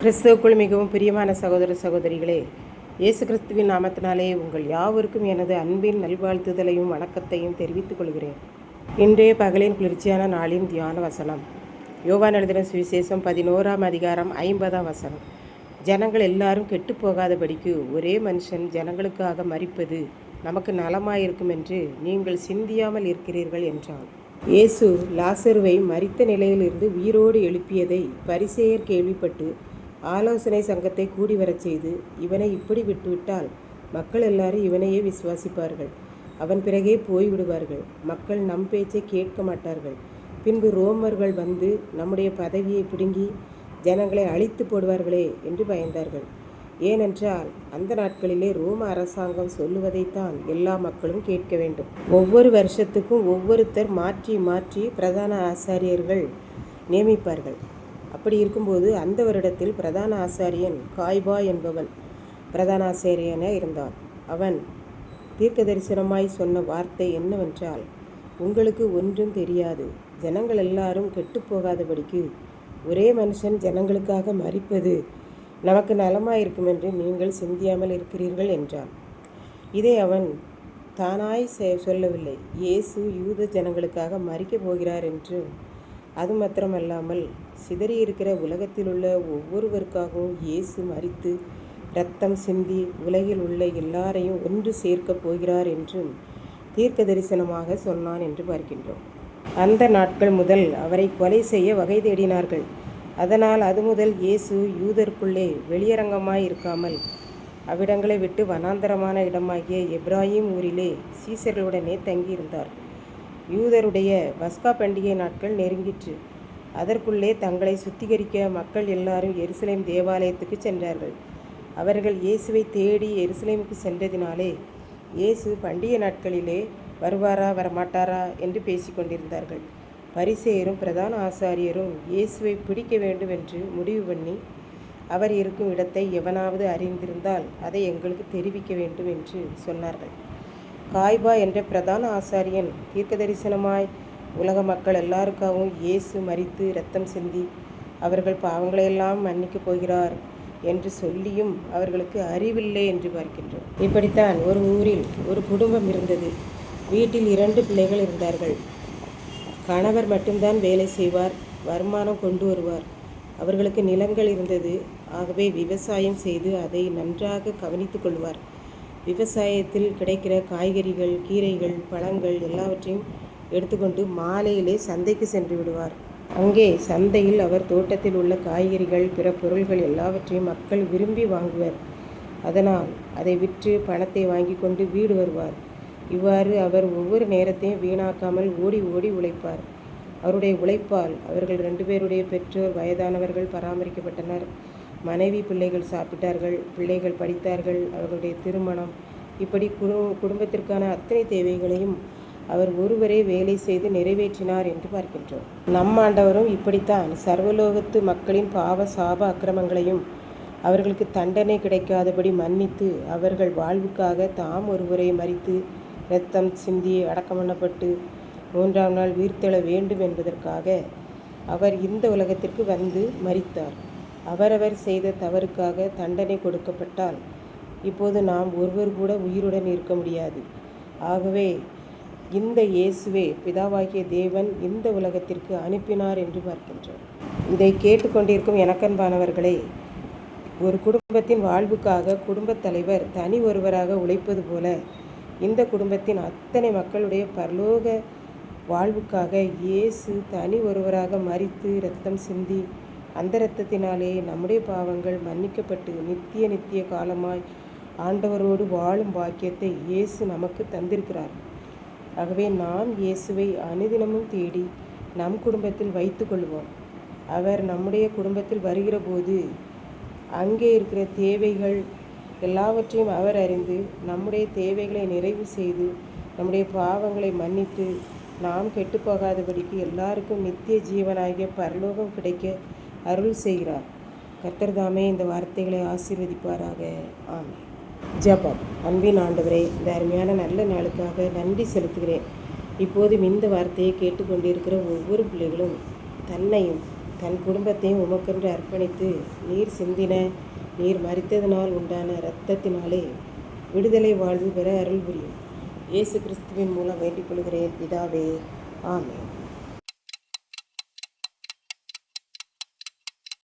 கிறிஸ்துவுக்குள் மிகவும் பிரியமான சகோதர சகோதரிகளே, இயேசு கிறிஸ்துவின் நாமத்தினாலே உங்கள் யாவருக்கும் எனது அன்பின் நல்வாழ்த்துதலையும் வணக்கத்தையும் தெரிவித்துக் கொள்கிறேன். இன்றைய பகலின் குளிர்ச்சியான நாளின் தியான வசனம் யோவான் எழுதின சுவிசேஷம் 11ஆம் அதிகாரம் 50ஆம் வசனம். ஜனங்கள் எல்லாரும் கெட்டுப்போகாதபடிக்கு ஒரே மனுஷன் ஜனங்களுக்காக மரிப்பது நமக்கு நலமாயிருக்கும் என்று நீங்கள் சிந்தியாமல் இருக்கிறீர்கள் என்றான். இயேசு லாசருவை மரித்த நிலையிலிருந்து உயிரோடு எழுப்பியதை பரிசேயர் கேள்விப்பட்டு ஆலோசனை சங்கத்தை கூடி வரச் செய்து, இவனை இப்படி விட்டுவிட்டால் மக்கள் எல்லாரும் இவனையே விசுவாசிப்பார்கள், அவன் பிறகே போய்விடுவார்கள், மக்கள் நம் பேச்சை கேட்க மாட்டார்கள், பின்பு ரோமர்கள் வந்து நம்முடைய பதவியை பிடுங்கி ஜனங்களை அழித்து போடுவார்களே என்று பயந்தார்கள். ஏனென்றால் அந்த நாட்களிலே ரோம அரசாங்கம் சொல்லுவதைத்தான் எல்லா மக்களும் கேட்க வேண்டும். ஒவ்வொரு வருஷத்துக்கும் ஒவ்வொருத்தர் மாற்றி மாற்றி பிரதான ஆசாரியர்கள் நியமிப்பார்கள். அப்படி இருக்கும்போது அந்த வருடத்தில் பிரதான ஆசாரியன் காய்பா என்பவன் பிரதான ஆசாரியனாக இருந்தான். அவன் தீர்க்க தரிசனமாய் சொன்ன வார்த்தை என்னவென்றால், உங்களுக்கு ஒன்றும் தெரியாது, ஜனங்கள் எல்லாரும் கெட்டுப்போகாதபடிக்கு ஒரே மனுஷன் ஜனங்களுக்காக மரிப்பது நமக்கு நலமாயிருக்கும் என்று நீங்கள் சிந்தியாமல் இருக்கிறீர்கள் என்றான். இதை அவன் தானாய் சொல்லவில்லை. இயேசு யூத ஜனங்களுக்காக மரிக்கப் போகிறார் என்று, அது மாத்திரமல்லாமல் சிதறியிருக்கிற உலகத்தில் உள்ள ஒவ்வொருவருக்காகவும் இயேசு மரித்து இரத்தம் சிந்தி உலகில் உள்ள எல்லாரையும் ஒன்று சேர்க்கப் போகிறார் என்றும் தீர்க்க தரிசனமாக சொன்னான் என்று பார்க்கின்றோம். அந்த நாட்கள் முதல் அவரை கொலை செய்ய வகை தேடினார்கள். அதனால் அது முதல் இயேசு யூதருக்குள்ளே வெளியரங்கமாய் இருக்காமல் அவ்விடங்களை விட்டு வனாந்தரமான இடமாகிய எப்ராயிம் ஊரிலே சீசர்களுடனே தங்கியிருந்தார். யூதருடைய பஸ்கா பண்டிகை நாட்கள் நெருங்கிற்று. அதற்குள்ளே தங்களை சுத்திகரிக்க மக்கள் எல்லாரும் எருசலேம் தேவாலயத்துக்கு சென்றார்கள். அவர்கள் இயேசுவை தேடி எருசலேமுக்கு சென்றதினாலே இயேசு பண்டிகை நாட்களிலே வருவாரா வரமாட்டாரா என்று பேசிக்கொண்டிருந்தார்கள். பரிசேயரும் பிரதான ஆசாரியரும் இயேசுவை பிடிக்க வேண்டும் என்று முடிவு பண்ணி, அவர் இருக்கும் இடத்தை எவனாவது அறிந்திருந்தால் அதை எங்களுக்கு தெரிவிக்க வேண்டும் என்று சொன்னார்கள். காய்பா என்ற பிரதான ஆசாரியன் தீர்க்க தரிசனமாய் உலக மக்கள் எல்லாருக்காகவும் இயேசு மரித்து இரத்தம் சிந்தி அவர்கள் பாவங்களையெல்லாம் மன்னிக்கப் போகிறார் என்று சொல்லியும் அவர்களுக்கு அறிவில்லை என்று பார்க்கின்றோம். இப்படித்தான் ஒரு ஊரில் ஒரு குடும்பம் இருந்தது. வீட்டில் 2 பிள்ளைகள் இருந்தார்கள். கணவர் மட்டும்தான் வேலை செய்வார், வருமானம் கொண்டு வருவார். அவர்களுக்கு நிலங்கள் இருந்தது. ஆகவே விவசாயம் செய்து அதை நன்றாக கவனித்து கொள்வார். விவசாயத்தில் கிடைக்கிற காய்கறிகள், கீரைகள், பழங்கள் எல்லாவற்றையும் எடுத்துக்கொண்டு மாலையிலே சந்தைக்கு சென்று விடுவார். அங்கே சந்தையில் அவர் தோட்டத்தில் உள்ள காய்கறிகள், பிற பொருள்கள் எல்லாவற்றையும் மக்கள் விரும்பி வாங்குவர். அதனால் அதை விற்று பணத்தை வாங்கி கொண்டு வீடு வருவார். இவ்வாறு அவர் ஒவ்வொரு நேரத்தையும் வீணாக்காமல் ஓடி ஓடி உழைப்பார். அவருடைய உழைப்பால் அவர்கள் 2 பேருடைய பெற்றோர் வயதானவர்கள் பராமரிக்கப்பட்டனர். மனைவி பிள்ளைகள் சாப்பிட்டார்கள், பிள்ளைகள் படித்தார்கள், அவர்களுடைய திருமணம், இப்படி குடும்பத்திற்கான அத்தனை தேவைகளையும் அவர் ஒருவரே வேலை செய்து நிறைவேற்றினார் என்று பார்க்கின்றோம். நம் ஆண்டவரும் இப்படித்தான் சர்வலோகத்து மக்களின் பாவ சாப அக்கிரமங்களையும் அவர்களுக்கு தண்டனை கிடைக்காதபடி மன்னித்து அவர்கள் வாழ்வுக்காக தாம் ஒருவரை மரித்து இரத்தம் சிந்தி அடக்கம் பண்ணப்பட்டு 3ஆம் நாள் உயிர்த்தெழ வேண்டும் என்பதற்காக அவர் இந்த உலகத்திற்கு வந்து மரித்தார். அவரவர் செய்த தவறுக்காக தண்டனை கொடுக்கப்பட்டால் இப்போது நாம் ஒருவர் கூட உயிருடன் இருக்க முடியாது. ஆகவே இந்த இயேசுவே பிதாவாகிய தேவன் இந்த உலகத்திற்கு அனுப்பினார் என்று பார்க்கின்றோம். இதை கேட்டுக்கொண்டிருக்கும் எனக்கன்பானவர்களே, ஒரு குடும்பத்தின் வாழ்வுக்காக குடும்பத் தலைவர் தனி ஒருவராக உழைப்பது போல இந்த குடும்பத்தின் அத்தனை மக்களுடைய பரலோக வாழ்வுக்காக இயேசு தனி ஒருவராக மரித்து இரத்தம் சிந்தி அந்த இரத்தத்தினாலே நம்முடைய பாவங்கள் மன்னிக்கப்பட்டு நித்திய காலமாய் ஆண்டவரோடு வாழும் பாக்கியத்தை இயேசு நமக்கு தந்திருக்கிறார். ஆகவே நாம் இயேசுவை அனுதினமும் தேடி நம் குடும்பத்தில் வைத்து கொள்வோம். அவர் நம்முடைய குடும்பத்தில் வருகிற போது அங்கே இருக்கிற தேவைகள் எல்லாவற்றையும் அவர் அறிந்து நம்முடைய தேவைகளை நிறைவு செய்து நம்முடைய பாவங்களை மன்னித்து நாம் கெட்டுப்போகாதபடிக்கு எல்லாருக்கும் நித்திய ஜீவனாகிய பரலோகம் கிடைக்க அருள் செய்கிறார். கர்த்தர் தாமே இந்த வார்த்தைகளை ஆசீர்வதிப்பாராக. ஆமென். ஜெபம். அன்பின் ஆண்டவரே, இந்த அருமையான நல்ல நாளுக்காக நன்றி செலுத்துகிறேன். இப்போதும் இந்த வார்த்தையை கேட்டுக்கொண்டிருக்கிற ஒவ்வொரு பிள்ளைகளும் தன்னையும் தன் குடும்பத்தையும் உமக்கென்று அர்ப்பணித்து நீர் மரித்ததினால் உண்டான இரத்தத்தினாலே விடுதலை வாழ்வு பெற அருள் புரியும். இயேசு கிறிஸ்துவின் மூலம் வேண்டிக் கொள்கிறேன் பிதாவே, ஆமென்.